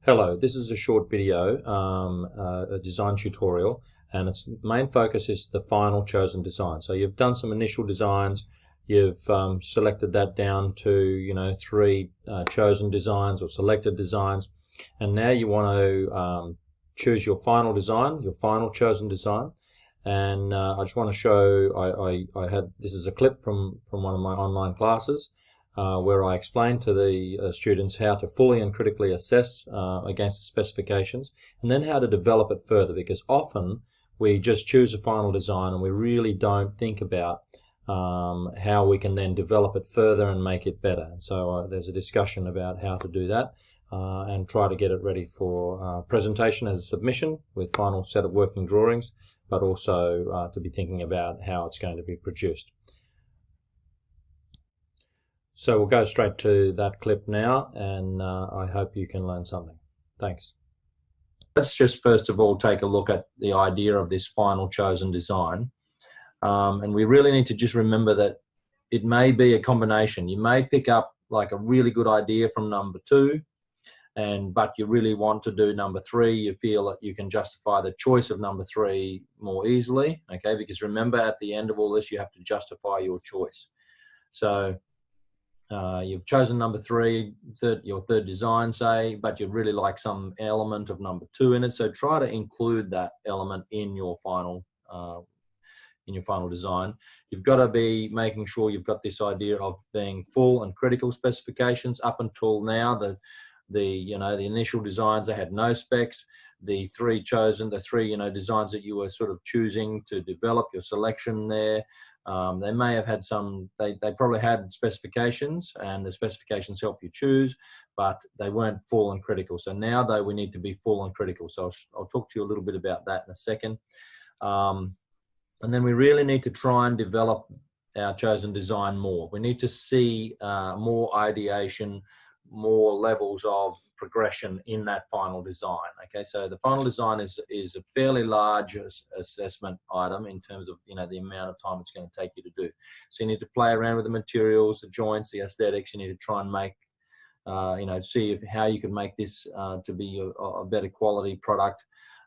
Hello, this is a short video, a design tutorial, and its main focus is the final chosen design. So you've done some initial designs, you've selected that down to three chosen designs or selected designs, and now you want to choose your final design, your final chosen design. And I just want to show. I had this is a clip from one of my online classes where I explain to the students how to fully and critically assess against the specifications, and then how to develop it further, because often we just choose a final design and we really don't think about how we can then develop it further and make it better. And so there's a discussion about how to do that and try to get it ready for presentation as a submission with final set of working drawings, but also to be thinking about how it's going to be produced. So we'll go straight to that clip now, and I hope you can learn something. Thanks. Let's just first of all take a look at the idea of this final chosen design. And we really need to just remember that it may be a combination. You may pick up like a really good idea from number two, but you really want to do number three. You feel that you can justify the choice of number three more easily, okay? Because remember, at the end of all this, you have to justify your choice. So you've chosen number three, your third design, say, but you'd really like some element of number two in it. So try to include that element in your final design. You've got to be making sure you've got this idea of being full and critical specifications. Up until now, the initial designs, they had no specs. The three designs that you were sort of choosing to develop your selection there, they may have had they probably had specifications, and the specifications help you choose, but they weren't full and critical. So now, though, we need to be full and critical. So I'll talk to you a little bit about that in a second. And then we really need to try and develop our chosen design more. We need to see more ideation, more levels of progression in that final design. Okay, so the final design is a fairly large assessment item in terms of the amount of time it's going to take you to do. So you need to play around with the materials, the joints, the aesthetics. You need to try and make see how you can make this to be a better quality product.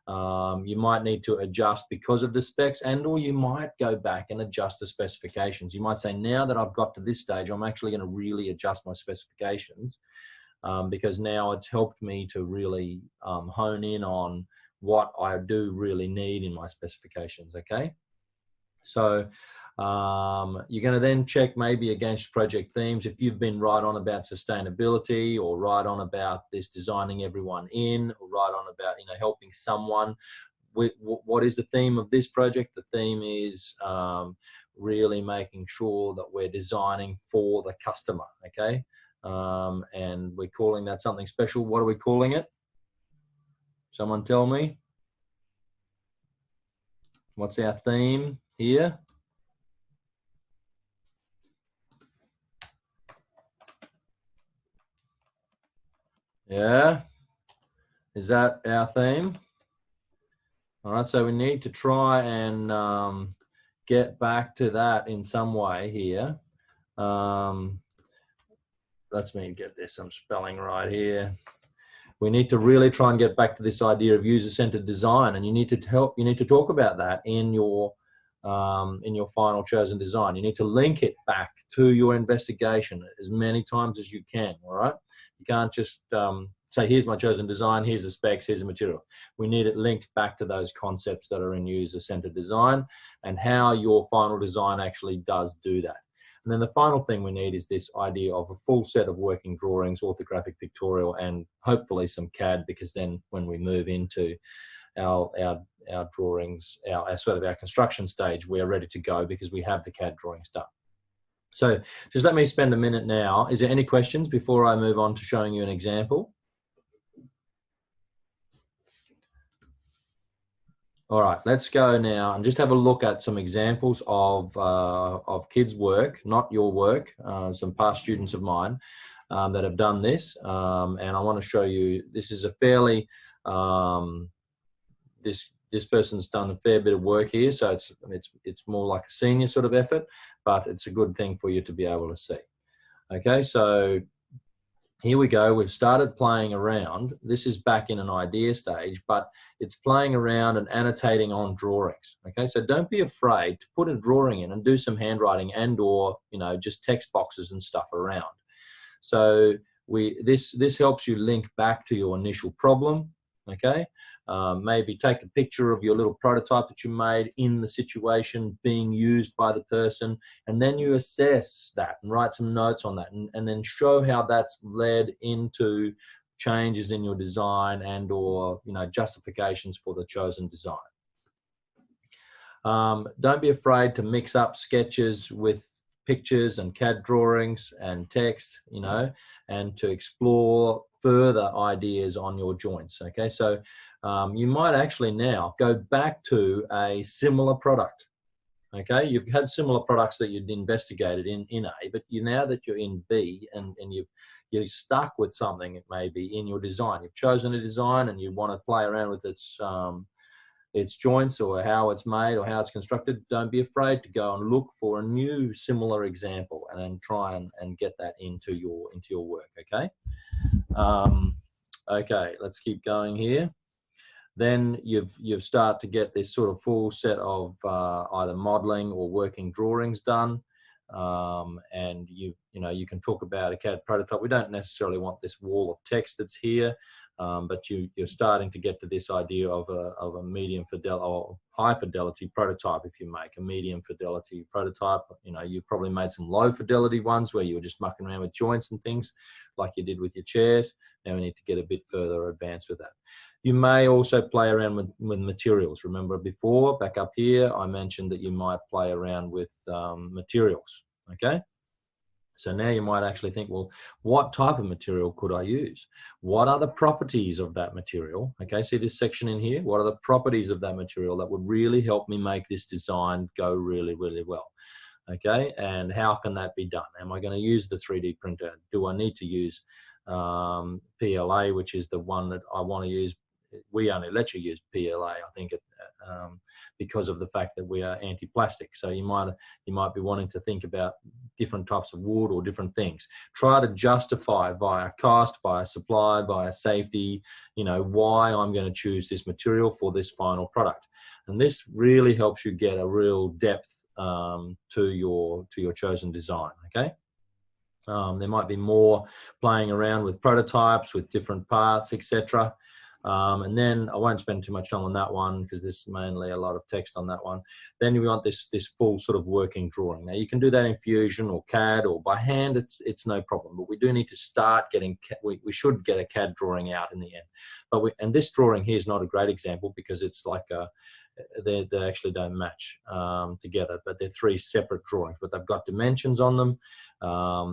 You might need to adjust because of the specs, or you might go back and adjust the specifications. You might say, now that I've got to this stage, I'm actually going to really adjust my specifications because now it's helped me to really hone in on what I do really need in my specifications. Okay, so you're going to then check maybe against project themes. If you've been right on about sustainability, or right on about this designing everyone in, or right on about helping someone, what is the theme of this project? The theme is really making sure that we're designing for the customer. Okay, and we're calling that something special. What are we calling it? Someone tell me. What's our theme here? Yeah, is that our theme? All right, so we need to try and get back to that in some way here. Let's me get this, some spelling right here. We need to really try and get back to this idea of user-centered design, and you need to talk about that in your final chosen design. You need to link it back to your investigation as many times as you can. All right, you can't just say, here's my chosen design, here's the specs, here's the material. We need it linked back to those concepts that are in user-centered design and how your final design actually does do that. And then the final thing we need is this idea of a full set of working drawings, orthographic, pictorial, and hopefully some CAD, because then when we move into our drawings, our construction stage, we are ready to go because we have the CAD drawings done. So just let me spend a minute now. Is there any questions before I move on to showing you an example? All right, let's go now and just have a look at some examples of kids' work, not your work, some past students of mine that have done this. And I want to show you, this is a fairly, this person's done a fair bit of work here, so it's more like a senior sort of effort, but it's a good thing for you to be able to see. Okay, so here we go. We've started playing around. This is back in an idea stage, but it's playing around and annotating on drawings. Okay, so don't be afraid to put a drawing in and do some handwriting and or, you know, just text boxes and stuff around. So this helps you link back to your initial problem. Okay, maybe take a picture of your little prototype that you made in the situation being used by the person, and then you assess that and write some notes on that, and then show how that's led into changes in your design and or, you know, justifications for the chosen design. Don't be afraid to mix up sketches with pictures and CAD drawings and text, you know, and to explore further ideas on your joints. Okay, so you might actually now go back to a similar product. Okay, you've had similar products that you'd investigated in A, but now that you're in B and you're stuck with something, it may be in your design. You've chosen a design and you want to play around with its joints or how it's made or how it's constructed. Don't be afraid to go and look for a new similar example and then try and get that into your work. Okay. Okay, let's keep going here. Then you've start to get this sort of full set of either modeling or working drawings done. And you know, you can talk about a CAD prototype. We don't necessarily want this wall of text that's here, but you're starting to get to this idea of a medium fidelity or high fidelity prototype. If you make a medium fidelity prototype, you know, you probably made some low fidelity ones where you were just mucking around with joints and things like you did with your chairs. Now we need to get a bit further advanced with that. You may also play around with materials. Remember before, back up here, I mentioned that you might play around with materials, okay? So now you might actually think, well, what type of material could I use? What are the properties of that material? Okay, see this section in here? What are the properties of that material that would really help me make this design go really, really well? Okay, and how can that be done? Am I going to use the 3D printer? Do I need to use PLA, which is the one that I want to use? We only let you use PLA, I think, because of the fact that we are anti-plastic. So you might be wanting to think about different types of wood or different things. Try to justify via cost, via supply, via safety, you know, why I'm going to choose this material for this final product. And this really helps you get a real depth to your chosen design. Okay. There might be more playing around with prototypes, with different parts, etc. And then I won't spend too much time on that one because there's mainly a lot of text on that one. Then you want this full sort of working drawing. Now you can do that in Fusion or CAD or by hand. It's no problem. But we do need to start getting. We should get a CAD drawing out in the end. But and this drawing here is not a great example because it's like they actually don't match together. But they're three separate drawings. But they've got dimensions on them.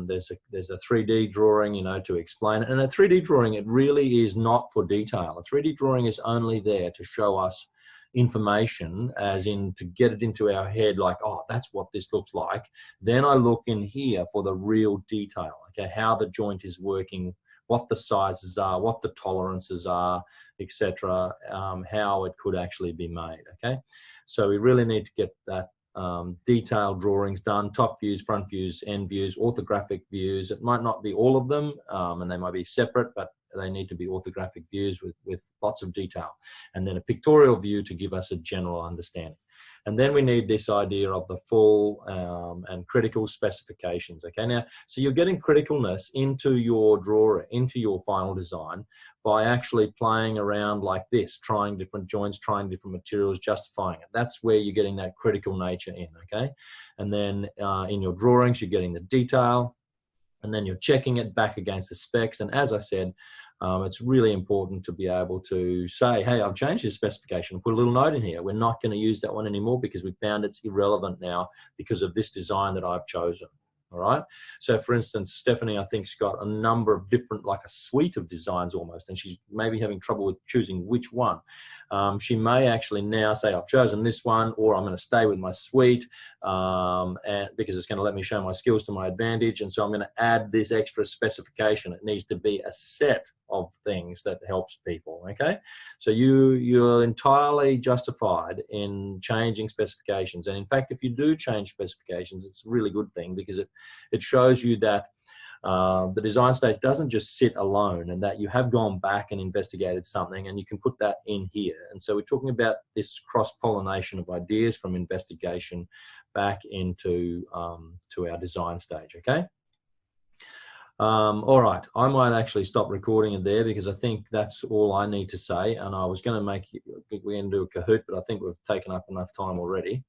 There's a 3D drawing, you know, to explain it. And a 3D drawing, it really is not for detail. A 3D drawing is only there to show us information, as in to get it into our head, like, oh, that's what this looks like. Then I look in here for the real detail, okay, how the joint is working, what the sizes are, what the tolerances are, etc., how it could actually be made, okay? So we really need to get that detailed drawings done, top views, front views, end views, orthographic views. It might not be all of them, and they might be separate, but they need to be orthographic views with lots of detail. And then a pictorial view to give us a general understanding. And then we need this idea of the full and critical specifications. Okay, now, so you're getting criticalness into your drawing, into your final design by actually playing around like this, trying different joints, trying different materials, justifying it. That's where you're getting that critical nature in, okay? And then in your drawings, you're getting the detail, and then you're checking it back against the specs. And as I said, it's really important to be able to say, hey, I've changed this specification, put a little note in here. We're not going to use that one anymore because we found it's irrelevant now because of this design that I've chosen. All right. So for instance, Stephanie, I think, has got a number of different, like a suite of designs almost, and she's maybe having trouble with choosing which one. She may actually now say, I've chosen this one, or I'm going to stay with my suite and because it's going to let me show my skills to my advantage. And so I'm going to add this extra specification. It needs to be a set of things that helps people. Okay. So you're entirely justified in changing specifications. And in fact, if you do change specifications, it's a really good thing because it shows you that The design stage doesn't just sit alone, and that you have gone back and investigated something, and you can put that in here. And so we're talking about this cross-pollination of ideas from investigation back into to our design stage, okay? All right, I might actually stop recording it there because I think that's all I need to say. And I was going to we're going to do a Kahoot, but I think we've taken up enough time already.